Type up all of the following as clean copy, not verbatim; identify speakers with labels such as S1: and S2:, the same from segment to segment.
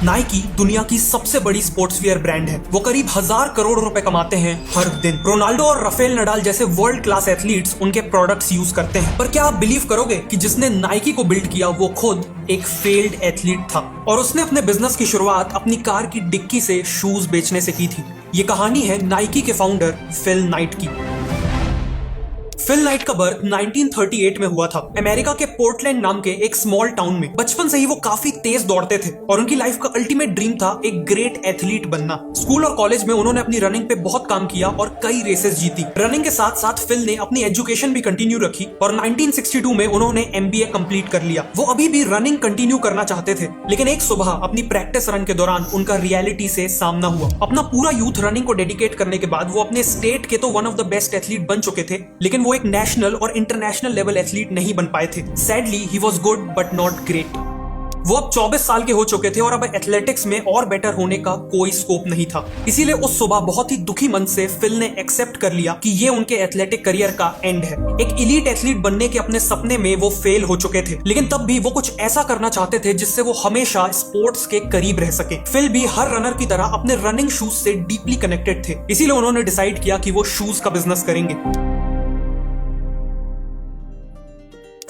S1: Nike दुनिया की सबसे बड़ी स्पोर्ट्सवियर ब्रांड है। वो करीब 1000 करोड़ रुपए कमाते हैं हर दिन। रोनाल्डो और राफेल नडाल जैसे वर्ल्ड क्लास एथलीट्स उनके प्रोडक्ट्स यूज करते हैं। पर क्या आप बिलीव करोगे कि जिसने नाइकी को बिल्ड किया वो खुद एक फेल्ड एथलीट था और उसने अपने बिजनेस की शुरुआत अपनी कार की डिक्की से शूज बेचने से की थी। ये कहानी है नाइकी के फाउंडर फिल नाइट की। फिल नाइट का बर्थ 1938 में हुआ था अमेरिका के पोर्टलैंड नाम के एक स्मॉल टाउन में। बचपन से ही वो काफी तेज दौड़ते थे और उनकी लाइफ का अल्टीमेट ड्रीम था एक ग्रेट एथलीट बनना। स्कूल और कॉलेज में उन्होंने अपनी रनिंग पे बहुत काम किया और कई रेसेस जीती। रनिंग के साथ साथ फिल ने अपनी एजुकेशन भी कंटिन्यू रखी और 1962 में उन्होंने MBA कंप्लीट कर लिया। वो अभी भी रनिंग कंटिन्यू करना चाहते थे, लेकिन एक सुबह अपनी प्रैक्टिस रन के दौरान उनका रियलिटी से सामना हुआ। अपना पूरा यूथ रनिंग को डेडिकेट करने के बाद वो अपने स्टेट के तो one of the best athlete बन चुके थे, लेकिन वो एक नेशनल और इंटरनेशनल लेवल एथलीट नहीं बन पाए थे। Sadly he was good but not great. वो अब 24 साल के हो चुके थे और अब एथलेटिक्स में और बेटर होने का कोई स्कोप नहीं था। इसीलिए उस सुबह बहुत ही दुखी मन से फिल ने एक्सेप्ट कर लिया कि ये उनके एथलेटिक करियर का एंड है। एक एलीट एथलीट बनने के अपने सपने में वो फेल हो चुके थे, लेकिन तब भी वो कुछ ऐसा करना चाहते थे जिससे वो हमेशा स्पोर्ट्स के करीब रह सके। फिल भी हर रनर की तरह अपने रनिंग शूज से डीपली कनेक्टेड थे, इसीलिए उन्होंने डिसाइड किया कि वो शूज का बिजनेस करेंगे।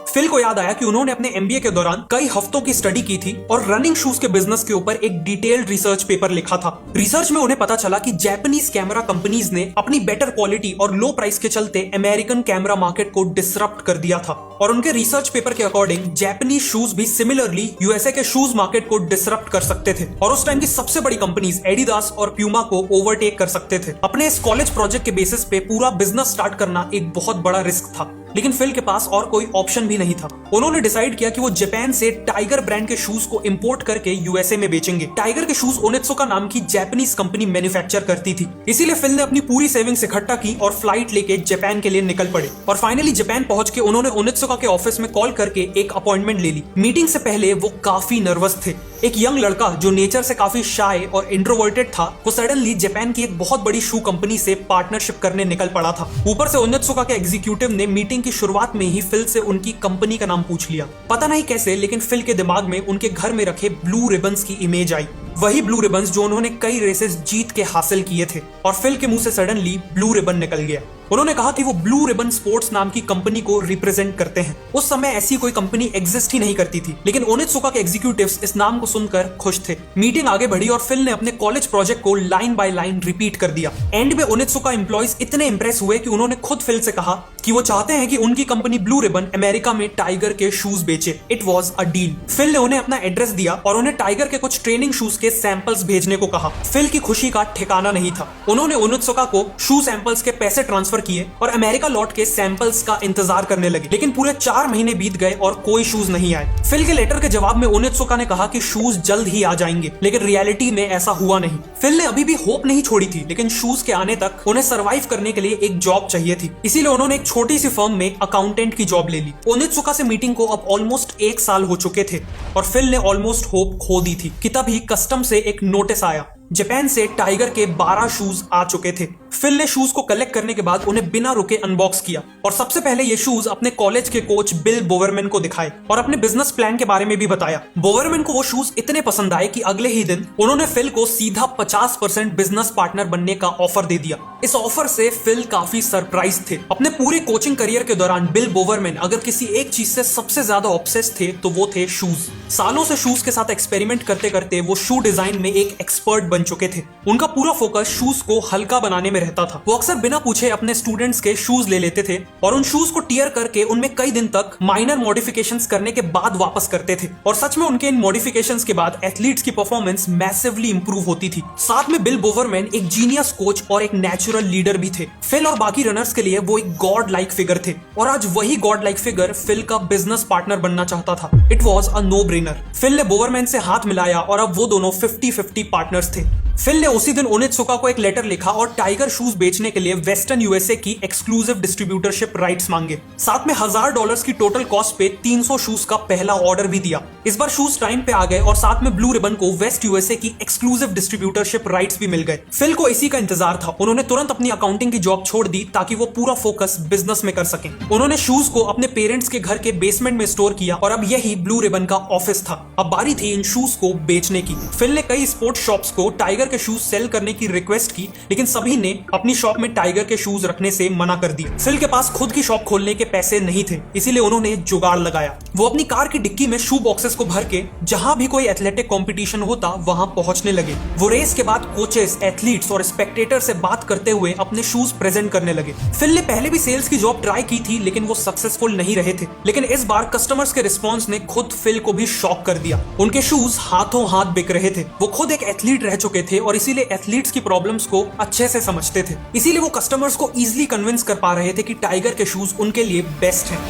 S1: फिल को याद आया कि उन्होंने अपने MBA के दौरान कई हफ्तों की स्टडी की थी और रनिंग शूज के बिजनेस के ऊपर एक डिटेल्ड रिसर्च पेपर लिखा था। रिसर्च में उन्हें पता चला कि जापानीज कैमरा कंपनीज ने अपनी बेटर क्वालिटी और लो प्राइस के चलते अमेरिकन कैमरा मार्केट को डिसरप्ट कर दिया था और उनके रिसर्च पेपर के अकॉर्डिंग जापानीज शूज भी सिमिलरली USA के शूज मार्केट को डिसरप्ट कर सकते थे और उस टाइम की सबसे बड़ी कंपनीज एडिडास और प्यूमा को ओवरटेक कर सकते थे। अपने इस कॉलेज प्रोजेक्ट के बेसिस पे पूरा बिजनेस स्टार्ट करना एक बहुत बड़ा रिस्क था, लेकिन फिल के पास और कोई ऑप्शन भी नहीं था। उन्होंने डिसाइड किया कि वो जापान से टाइगर ब्रांड के शूज को इंपोर्ट करके USA में बेचेंगे। टाइगर के शूज ओनित्सुका नाम की जापानीज कंपनी मैन्युफैक्चर करती थी। इसीलिए फिल ने अपनी पूरी सेविंग्स इकट्ठा की और फ्लाइट लेके जापान के लिए निकल पड़े और फाइनली जापान पहुंच के उन्होंने ओनित्सुका के ऑफिस में कॉल करके एक अपॉइंटमेंट ले ली। मीटिंग से पहले वो काफी नर्वस थे। एक यंग लड़का जो नेचर से काफी शाय और इंट्रोवर्टेड था, वो सडनली जापान की एक बहुत बड़ी शू कंपनी से पार्टनरशिप करने निकल पड़ा था। ऊपर से ओनित्सुका के एग्जीक्यूटिव ने मीटिंग की शुरुआत में ही फिल से उनकी कंपनी का नाम पूछ लिया। पता नहीं कैसे, लेकिन फिल के दिमाग में उनके घर में रखे ब्लू रिबन्स की इमेज आई। वही ब्लू रिबन्स जो उन्होंने कई रेसेस जीत के हासिल किए थे और फिल के मुंह से सडनली ब्लू रिबन निकल गया। उन्होंने कहा कि वो ब्लू रिबन स्पोर्ट्स नाम की कंपनी को रिप्रेजेंट करते हैं। उस समय ऐसी कोई कंपनी एग्जिस्ट ही नहीं करती थी, लेकिन ओनित्सुका के एग्जीक्यूटिव्स इस नाम को सुनकर खुश थे। मीटिंग आगे बढ़ी और फिल ने अपने कॉलेज प्रोजेक्ट को लाइन बाय लाइन रिपीट कर दिया। एंड में ओनित्सुका एम्प्लॉइज इतने इंप्रेस हुए कि उन्होंने खुद फिल से कहा कि वो चाहते हैं कि उनकी कंपनी ब्लू रिबन अमेरिका में टाइगर के शूज बेचे। It was a deal. Phil ने उन्हें अपना एड्रेस दिया और उन्हें टाइगर के कुछ ट्रेनिंग शूज के सैंपल्स भेजने को कहा। फिल की खुशी का ठिकाना नहीं था। उन्होंने ओनित्सुका को शू सैंपल्स के पैसे ट्रांसफर किए और अमेरिका लौट के सैंपल्स का इंतजार करने लगे, लेकिन पूरे 4 महीने बीत गए और कोई शूज नहीं आए। फिल के लेटर के जवाब में ओनित्सुका ने कहा कि शूज जल्द ही आ जाएंगे, लेकिन रियलिटी में ऐसा हुआ नहीं। फिल ने अभी भी होप नहीं छोड़ी थी, लेकिन शूज के आने तक उन्हें सर्वाइव करने के लिए एक जॉब चाहिए थी। इसीलिए उन्होंने एक छोटी सी फर्म में अकाउंटेंट की जॉब ले ली। ओनित्सुका से मीटिंग को अब ऑलमोस्ट 1 साल हो चुके थे और फिल ने ऑलमोस्ट होप खो दी थी कि तभी कस्टम से एक नोटिस आया। जापान से टाइगर के 12 शूज आ चुके थे। फिल ने शूज को कलेक्ट करने के बाद उन्हें बिना रुके अनबॉक्स किया और सबसे पहले ये शूज अपने कॉलेज के कोच बिल बोवरमैन को दिखाए और अपने बिजनेस प्लान के बारे में भी बताया। बोवरमैन को वो शूज इतने पसंद आए कि अगले ही दिन उन्होंने फिल को सीधा 50% बिजनेस पार्टनर बनने का ऑफर दे दिया। इस ऑफर से फिल काफी सरप्राइज थे। अपने पूरे कोचिंग करियर के दौरान बिल बोवरमैन अगर किसी एक चीज से सबसे ज्यादा ऑब्सेस थे तो वो थे शूज। सालों से शूज के साथ एक्सपेरिमेंट करते करते वो शू डिजाइन में एक एक्सपर्ट बन चुके थे। उनका पूरा फोकस शूज को हल्का बनाने में रहता था। वो अक्सर बिना पूछे अपने स्टूडेंट्स के शूज ले लेते थे और उन शूज को टियर करके उनमें कई दिन तक माइनर मॉडिफिकेशंस करने के बाद वापस करते थे और सच में उनके इन मॉडिफिकेशंस के बाद एथलीट्स की परफॉर्मेंस मैसिवली इंप्रूव होती थी। साथ में बिल बोवरमैन एक जीनियस कोच और एक नेचुरल लीडर भी थे। फिल और बाकी रनर्स के लिए वो एक गॉड लाइक फिगर थे और आज वही गॉड लाइक फिगर फिल का बिजनेस पार्टनर बनना चाहता था। It was a no brainer. Phil ने बोवरमैन से हाथ मिलाया और अब वो दोनों 50-50 पार्टनर्स थे। फिल ने उसी दिन ओनित्सुका को एक लेटर लिखा और टाइगर शूज बेचने के लिए वेस्टर्न यूएसए की एक्सक्लूसिव डिस्ट्रीब्यूटरशिप राइट्स मांगे। साथ में $1000 की टोटल कॉस्ट पे 300 शूज का पहला ऑर्डर भी दिया। इस बार शूज टाइम पे आ गए और साथ में ब्लू रिबन को वेस्ट यूएसए की एक्सक्लूसिव डिस्ट्रीब्यूटरशिप राइट्स भी मिल गए। फिल को इसी का इंतजार था। उन्होंने तुरंत अपनी अकाउंटिंग की जॉब छोड़ दी ताकि वो पूरा फोकस बिजनेस में कर सकें। उन्होंने शूज को अपने पेरेंट्स के घर के बेसमेंट में स्टोर किया और अब यही ब्लू रिबन का ऑफिस था। अब बारी थी इन शूज को बेचने की। फिल ने कई स्पोर्ट्स शॉप्स को टाइगर के शूज सेल करने की रिक्वेस्ट की, लेकिन सभी ने अपनी शॉप में टाइगर के शूज रखने से मना कर दिया। फिल के पास खुद की शॉप खोलने के पैसे नहीं थे, इसीलिए उन्होंने जुगाड़ लगाया। वो अपनी कार की डिक्की में शू बॉक्सेस को भर के जहां भी कोई एथलेटिक कंपटीशन होता वहां पहुंचने लगे। वो रेस के बाद कोचेस, एथलीट्स और स्पेक्टेटर से बात करते हुए अपने शूज प्रेजेंट करने लगे। फिल ने पहले भी सेल्स की जॉब ट्राई की थी, लेकिन वो सक्सेसफुल नहीं रहे थे। लेकिन इस बार कस्टमर्स के रिस्पॉन्स ने खुद फिल को भी शॉक कर दिया। उनके शूज हाथों हाथ बिक रहे थे। वो खुद एक एथलीट रह चुके थे और इसीलिए एथलीट्स की प्रॉब्लम्स को अच्छे से समझते थे। इसीलिए वो कस्टमर्स को इजीली कन्विंस कर पा रहे थे कि टाइगर के शूज उनके लिए बेस्ट हैं।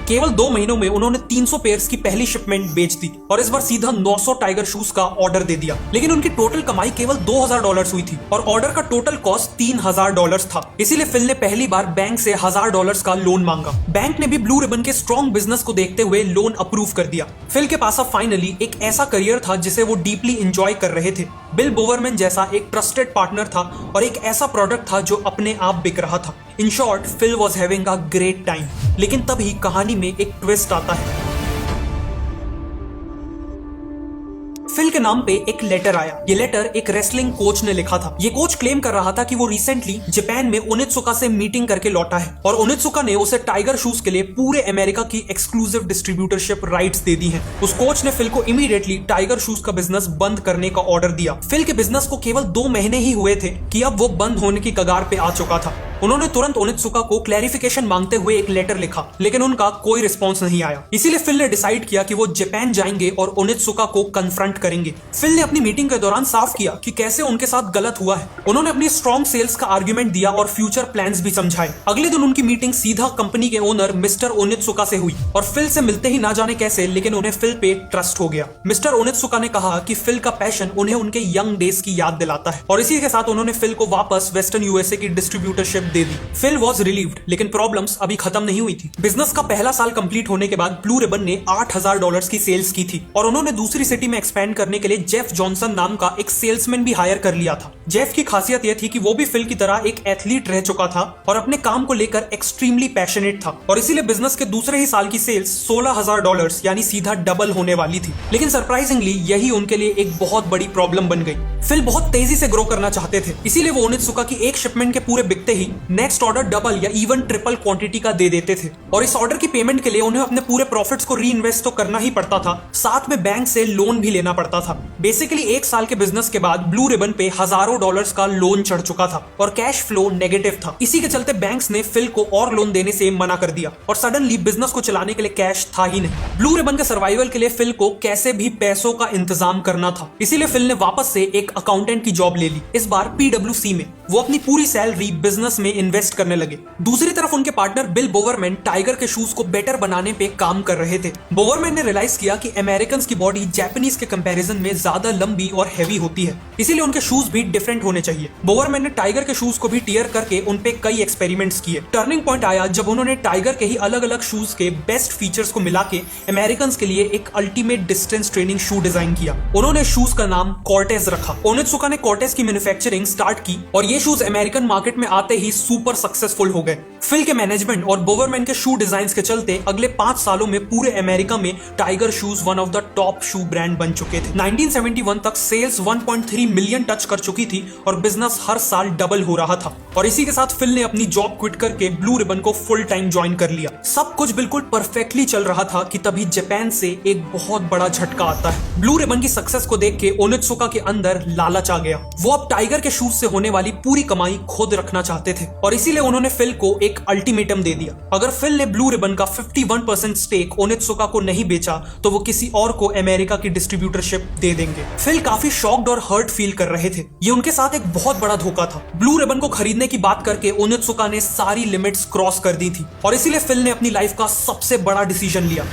S1: केवल 2 महीनों में उन्होंने 300 पेयर्स की पहली शिपमेंट बेच दी और इस बार सीधा 900 टाइगर शूज का ऑर्डर दे दिया। लेकिन उनकी टोटल कमाई केवल $2000 हुई थी और ऑर्डर का टोटल कॉस्ट $3000 था। इसीलिए फिल ने पहली बार बैंक से $1000 का लोन मांगा। बैंक ने भी ब्लू रिबन के स्ट्रॉन्ग बिजनेस को देखते हुए लोन अप्रूव कर दिया। फिल के पास अब फाइनली एक ऐसा करियर था जिसे वो डीपली एंजॉय कर रहे थे। बिल बोवरमैन जैसा एक ट्रस्टेड पार्टनर था और एक ऐसा प्रोडक्ट था जो अपने आप बिक रहा था। In short, Phil was having a great time. लेकिन तभी कहानी में एक ट्विस्ट आता है। फिल के नाम पे एक लेटर आया। ये लेटर एक रेसलिंग कोच ने लिखा था। ये कोच क्लेम कर रहा था कि वो रिसेंटली जापान में ओनित्सुका से मीटिंग करके लौटा है और ओनित्सुका ने उसे टाइगर शूज के लिए पूरे अमेरिका की एक्सक्लूसिव डिस्ट्रीब्यूटरशिप राइट्स दे दी हैं। उस कोच ने फिल को इमीडिएटली टाइगर शूज का बिजनेस बंद करने का ऑर्डर दिया। फिल के बिजनेस को केवल 2 महीने ही हुए थे कि अब वो बंद होने की कगार पे आ चुका था। उन्होंने तुरंत ओनित्सुका को क्लैरिफिकेशन मांगते हुए एक लेटर लिखा, लेकिन उनका कोई रिस्पॉन्स नहीं आया। इसीलिए फिल ने डिसाइड किया कि वो जापान जाएंगे और ओनित्सुका को कन्फ्रंट करेंगे। फिल ने अपनी मीटिंग के दौरान साफ किया कि कैसे उनके साथ गलत हुआ है। उन्होंने अपनी स्ट्रॉन्ग सेल्स का आर्गुमेंट दिया और फ्यूचर प्लान्स भी समझाए। अगले दिन उनकी मीटिंग सीधा कंपनी के ओनर मिस्टर ओनित्सुका से हुई और फिल से मिलते ही ना जाने कैसे, लेकिन उन्हें फिल पे ट्रस्ट हो गया। मिस्टर ओनित्सुका ने कहा कि फिल का पैशन उन्हें उनके यंग डेज की याद दिलाता है और इसी के साथ उन्होंने फिल को वापस वेस्टर्न यूएसए की डिस्ट्रीब्यूटरशिप दे दी। फिल वॉज रिलीव्ड, लेकिन प्रॉब्लम्स अभी खत्म नहीं हुई थी। बिजनेस का पहला साल कंप्लीट होने के बाद ब्लू रिबन ने $8000 की सेल्स की थी और उन्होंने दूसरी सिटी में एक्सपेंड करने के लिए जेफ जॉनसन नाम का एक सेल्समैन भी हायर कर लिया था। जेफ की खासियत यह थी कि वो भी फिल की तरह एक एथलीट रह चुका था और अपने काम को लेकर एक्सट्रीमली पैशनेट था और इसीलिए बिजनेस के दूसरे ही साल की सेल्स $16000 यानी सीधा डबल होने वाली थी। लेकिन सरप्राइजिंगली यही उनके लिए एक बहुत बड़ी प्रॉब्लम बन गई। फिल बहुत तेजी से ग्रो करना चाहते थे, इसीलिए वो ओनित्सुका की एक शिपमेंट के पूरे बिकते ही नेक्स्ट ऑर्डर डबल या इवन ट्रिपल क्वांटिटी का दे देते थे और इस ऑर्डर की पेमेंट के लिए उन्हें अपने पूरे प्रॉफिट्स को री इन्वेस्ट तो करना ही पड़ता था, साथ में बैंक से लोन भी लेना पड़ता था। बेसिकली 1 साल के बिजनेस के बाद ब्लू रिबन पे हजारों डॉलर्स का लोन चढ़ चुका था और कैश फ्लो नेगेटिव था। इसी के चलते बैंक्स ने फिल को और लोन देने से मना कर दिया और सडनली बिजनेस को चलाने के लिए कैश था ही नहीं। ब्लू रिबन के सर्वाइवल के लिए फिल को कैसे भी पैसों का इंतजाम करना था, इसीलिए फिल ने वापस से एक अकाउंटेंट की जॉब ले ली, इस बार PwC में। वो अपनी पूरी सैलरी बिजनेस में इन्वेस्ट करने लगे। दूसरी तरफ उनके पार्टनर बिल बोवरमैन टाइगर के शूज को बेटर बनाने पे काम कर रहे थे। बोवरमैन ने रियलाइज किया कि अमेरिकन्स की बॉडी जापानीज के कंपैरिजन में ज्यादा लंबी और हैवी होती है, इसीलिए उनके शूज भी डिफरेंट होने चाहिए। बोवरमैन ने टाइगर के शूज को भी टीयर करके उन पे कई एक्सपेरिमेंट्स किए। टर्निंग पॉइंट आया जब उन्होंने टाइगर के ही अलग अलग शूज के बेस्ट फीचर्स को मिला के अमेरिकन्स के लिए एक अल्टीमेट डिस्टेंस ट्रेनिंग शू डिजाइन किया। उन्होंने शूज का नाम कॉर्टेज रखा। ओनित्सुका ने कॉर्टेज की मैन्युफैक्चरिंग स्टार्ट की और ये शूज अमेरिकन मार्केट में आते ही सुपर सक्सेसफुल हो गए। फिल के मैनेजमेंट और बोवरमैन के शू डिजाइन्स के चलते अगले 5 सालों में पूरे अमेरिका में tiger shoes one of the top shoe brand बन चुके थे। 1971 तक सेल्स 1.3 मिलियन टच कर चुकी थी और बिजनेस हर साल डबल हो रहा था और इसी के साथ फिल ने अपनी जॉब क्विट करके ब्लू रिबन को फुल टाइम ज्वाइन कर लिया। सब कुछ बिल्कुल परफेक्टली चल रहा था कि तभी जापान से एक बहुत बड़ा झटका आता है। ब्लू रिबन की सक्सेस को देख के ओनित्सुका के अंदर लालच आ गया। वो अब टाइगर के शूज से होने वाली पूरी कमाई खुद रखना चाहते थे और इसीलिए उन्होंने फिल को एक अल्टीमेटम दे दिया। अगर फिल ने ब्लू रिबन का 51% स्टेक ओनित्सुका को नहीं बेचा तो वो किसी और को अमेरिका की डिस्ट्रीब्यूटरशिप दे देंगे। फिल काफी शॉक्ड और हर्ट फील कर रहे थे। ये उनके साथ एक बहुत बड़ा धोखा था। ब्लू रिबन को खरीदने की बात करके ओनित्सुका ने सारी लिमिट्स क्रॉस कर दी थी और इसीलिए फिल ने अपनी लाइफ का सबसे बड़ा डिसीजन लिया।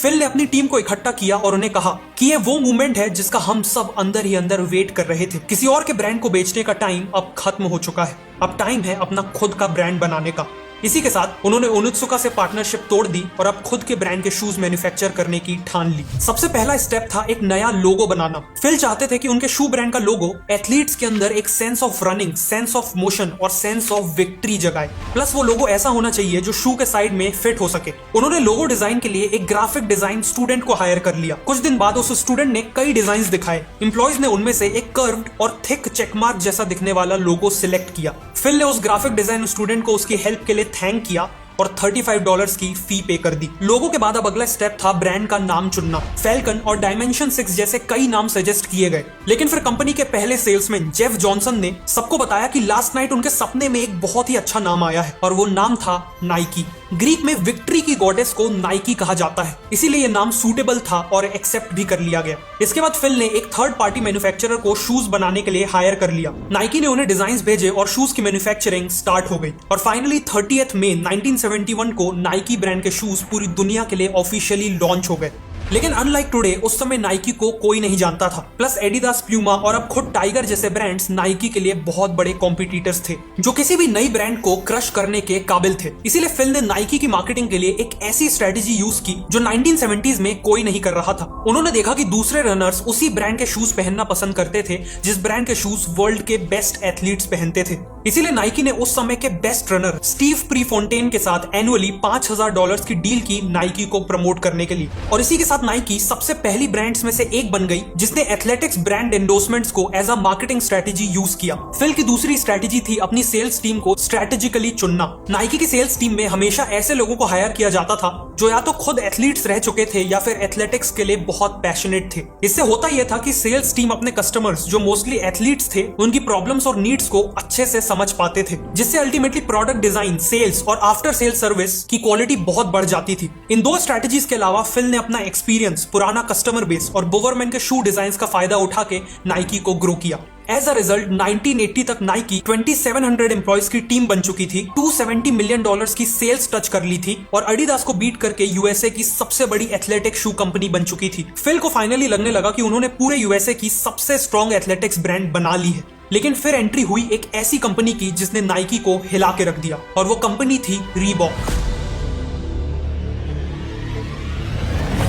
S1: फिल ने अपनी टीम को इकट्ठा किया और उन्हें कहा कि ये वो मूवमेंट है जिसका हम सब अंदर ही अंदर वेट कर रहे थे। किसी और के ब्रांड को बेचने का टाइम अब खत्म हो चुका है। अब टाइम है अपना खुद का ब्रांड बनाने का। इसी के साथ उन्होंने ओनित्सुका से पार्टनरशिप तोड़ दी और अब खुद के ब्रांड के शूज मैन्युफैक्चर करने की ठान ली। सबसे पहला स्टेप था एक नया लोगो बनाना। फिल चाहते थे कि उनके शू ब्रांड का लोगो एथलीट्स के अंदर एक sense of running, sense of motion और सेंस ऑफ विक्ट्री जगाए। प्लस वो लोगो ऐसा होना चाहिए जो शू के साइड में फिट हो सके। उन्होंने लोगो डिजाइन के लिए एक ग्राफिक डिजाइन स्टूडेंट को हायर कर लिया। कुछ दिन बाद उस स्टूडेंट ने कई डिजाइन दिखाए। एम्प्लॉयज ने उनमें से एक कर्व्ड और थिक चेकमार्क जैसा दिखने वाला लोगो सिलेक्ट किया। फिल ने उस ग्राफिक डिजाइन स्टूडेंट को उसकी हेल्प के लिए थैंक किया और $35 की फी पे कर दी। लोगों के बाद अब अगला स्टेप था ब्रांड का नाम चुनना। फैल्कन और डायमेंशन 6 जैसे कई नाम सजेस्ट किए गए, लेकिन फिर कंपनी के पहले सेल्समैन जेफ जॉनसन ने सबको बताया कि लास्ट नाइट उनके सपने में एक बहुत ही अच्छा नाम आया है और वो नाम था नाइकी। ग्रीक में विक्ट्री की गॉडेस को नाइकी कहा जाता है, इसीलिए ये नाम सूटेबल था और एक्सेप्ट भी कर लिया गया। इसके बाद फिल ने एक थर्ड पार्टी मैन्युफैक्चरर को शूज बनाने के लिए हायर कर लिया। नाइकी ने उन्हें डिजाइन्स भेजे और शूज की मैन्युफैक्चरिंग स्टार्ट हो गई और फाइनली 30 मई 1971 को नाइकी ब्रांड के शूज पूरी दुनिया के लिए ऑफिशियली लॉन्च हो गए। लेकिन अनलाइक टुडे उस समय नाइकी को कोई नहीं जानता था। प्लस एडिडास, प्यूमा और अब खुद टाइगर जैसे ब्रांड्स नाइकी के लिए बहुत बड़े कॉम्पिटिटर्स थे जो किसी भी नई ब्रांड को क्रश करने के काबिल थे। इसीलिए फिल ने नाइकी की मार्केटिंग के लिए एक ऐसी स्ट्रेटेजी यूज की जो 1970s में कोई नहीं कर रहा था। उन्होंने देखा कि दूसरे रनर्स उसी ब्रांड के शूज पहनना पसंद करते थे जिस ब्रांड के शूज वर्ल्ड के बेस्ट एथलीट्स पहनते थे। इसीलिए नाइकी ने उस समय के बेस्ट रनर स्टीव प्रीफोंटेन के साथ एनुअली $5000 की डील की नाइकी को प्रमोट करने के लिए। और इसी के साथ नाइकी सबसे पहली ब्रांड्स में से एक बन गई जिसने एथलेटिक्स ब्रांड एंडोर्समेंट्स को as a marketing strategy use किया। फिल की दूसरी स्ट्रेटेजी थी अपनी सेल्स टीम को स्ट्रेटेजिकली चुनना। नाइकी की सेल्स टीम में हमेशा ऐसे लोगों को हायर किया जाता था जो या तो खुद एथलीट्स रह चुके थे या फिर एथलेटिक्स के लिए बहुत पैशनेट थे। इससे होता यह था कि सेल्स टीम अपने कस्टमर्स जो मोस्टली एथलीट्स थे उनकी प्रॉब्लम्स और नीड्स को अच्छे से समझ पाते थे, जिससे अल्टीमेटली प्रोडक्ट डिजाइन, सेल्स और आफ्टर सेल्स सर्विस की क्वालिटी बहुत बढ़ जाती थी। इन दो स्ट्रेटेजीज के अलावा फिल ने अपना एक्सपीरियंस, पुराना कस्टमर बेस और बोवरमैन के शू डिजाइन्स का फायदा उठा के नाइकी को ग्रो किया। एज अ रिजल्ट 1980 तक नाइकी 2700 एम्प्लॉयज की टीम बन चुकी थी, $270 मिलियन की सेल्स टच कर ली थी और एडिडास को बीट करके यूएसए की सबसे बड़ी एथलेटिक शू कंपनी बन चुकी थी। फिल को फाइनली लगने लगा कि उन्होंने पूरे यूएसए की सबसे स्ट्रॉन्ग एथलेटिक्स ब्रांड बना ली है। लेकिन फिर एंट्री हुई एक ऐसी कंपनी की जिसने नाइकी को हिला के रख दिया और वो कंपनी थी रीबॉक।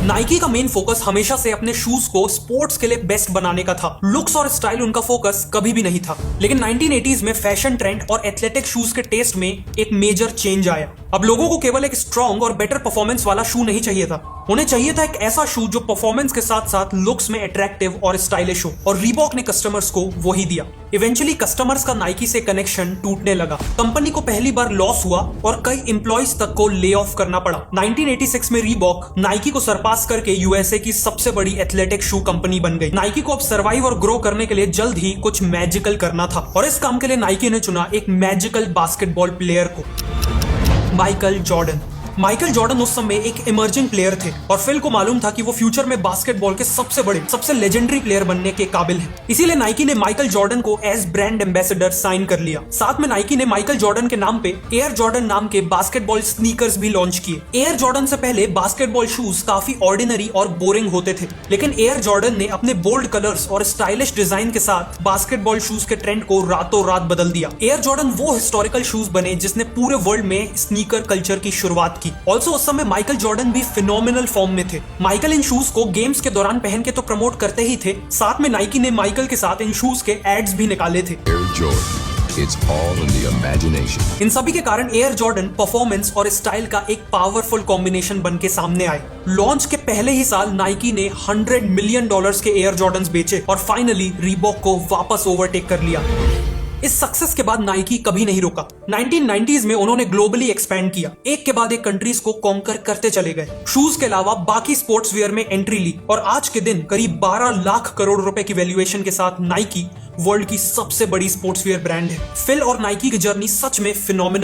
S1: नाइकी का मेन फोकस हमेशा से अपने शूज को स्पोर्ट्स के लिए बेस्ट बनाने का था। लुक्स और स्टाइल उनका फोकस कभी भी नहीं था। लेकिन 1980s में फैशन ट्रेंड और एथलेटिक शूज के टेस्ट में एक मेजर चेंज आया। अब लोगों को केवल एक स्ट्रॉन्ग और बेटर परफॉर्मेंस वाला शू नहीं चाहिए था, उन्हें चाहिए था एक ऐसा शू जो परफॉर्मेंस के साथ साथ लुक्स में अट्रैक्टिव और स्टाइलिश हो, और रीबॉक ने कस्टमर्स को वही दिया। इवेंचुअली कस्टमर्स का नाइकी से कनेक्शन टूटने लगा। कंपनी को पहली बार लॉस हुआ और कई एम्प्लॉइज तक को ले ऑफ करना पड़ा। 1986 में रीबॉक नाइकी को सरपास करके यूएसए की सबसे बड़ी एथलेटिक शू कंपनी बन गई। नाइकी को अब सर्वाइव और ग्रो करने के लिए जल्द ही कुछ मैजिकल करना था और इस काम के लिए नाइकी ने चुना एक मैजिकल बास्केटबॉल प्लेयर को, माइकल जॉर्डन। माइकल जॉर्डन उस समय एक इमर्जिंग प्लेयर थे और फिल को मालूम था कि वो फ्यूचर में बास्केटबॉल के सबसे बड़े, सबसे लेजेंडरी प्लेयर बनने के काबिल हैं। इसीलिए नाइकी ने माइकल जॉर्डन को एज ब्रांड एम्बेसडर साइन कर लिया। साथ में नाइकी ने माइकल जॉर्डन के नाम पे एयर जॉर्डन नाम के बास्केटबॉल स्नीकर्स भी लॉन्च किए। एयर जॉर्डन से पहले बास्केटबॉल शूज काफी ऑर्डिनरी और बोरिंग होते थे, लेकिन एयर जॉर्डन ने अपने बोल्ड कलर्स और स्टाइलिश डिजाइन के साथ बास्केटबॉल शूज के ट्रेंड को रातों रात बदल दिया। एयर जॉर्डन वो हिस्टोरिकल शूज बने जिसने पूरे वर्ल्ड में स्नीकर कल्चर की शुरुआत की। ऑल्सो उस समय माइकल जॉर्डन भी फिनोमिनल फॉर्म में थे। माइकल इन शूज को गेम्स के दौरान पहन के तो प्रमोट करते ही थे, साथ में नाइकी ने माइकल के साथ इन शूज के एड्स भी निकाले थे।
S2: It's all in the imagination.
S1: इन सभी के कारण एयर जॉर्डन परफॉर्मेंस और स्टाइल का एक पावरफुल कॉम्बिनेशन बन के सामने आए। लॉन्च के पहले ही साल नाइकी ने $100 मिलियन के एयर जॉर्डन्स बेचे और फाइनली रीबॉक को वापस ओवरटेक कर लिया। इस सक्सेस के बाद नाइकी कभी नहीं रुका। 1990s में उन्होंने ग्लोबली एक्सपैंड किया, एक के बाद एक कंट्रीज को कॉन्कर करते चले गए। शूज के अलावा बाकी स्पोर्ट्स वियर में एंट्री ली और आज के दिन करीब 12 लाख करोड़ रुपए की वैल्यूएशन के साथ नाइकी वर्ल्ड की सबसे बड़ी स्पोर्ट्स वियर ब्रांड है। फिल और नाइकी की जर्नी सच में फिनोमिनल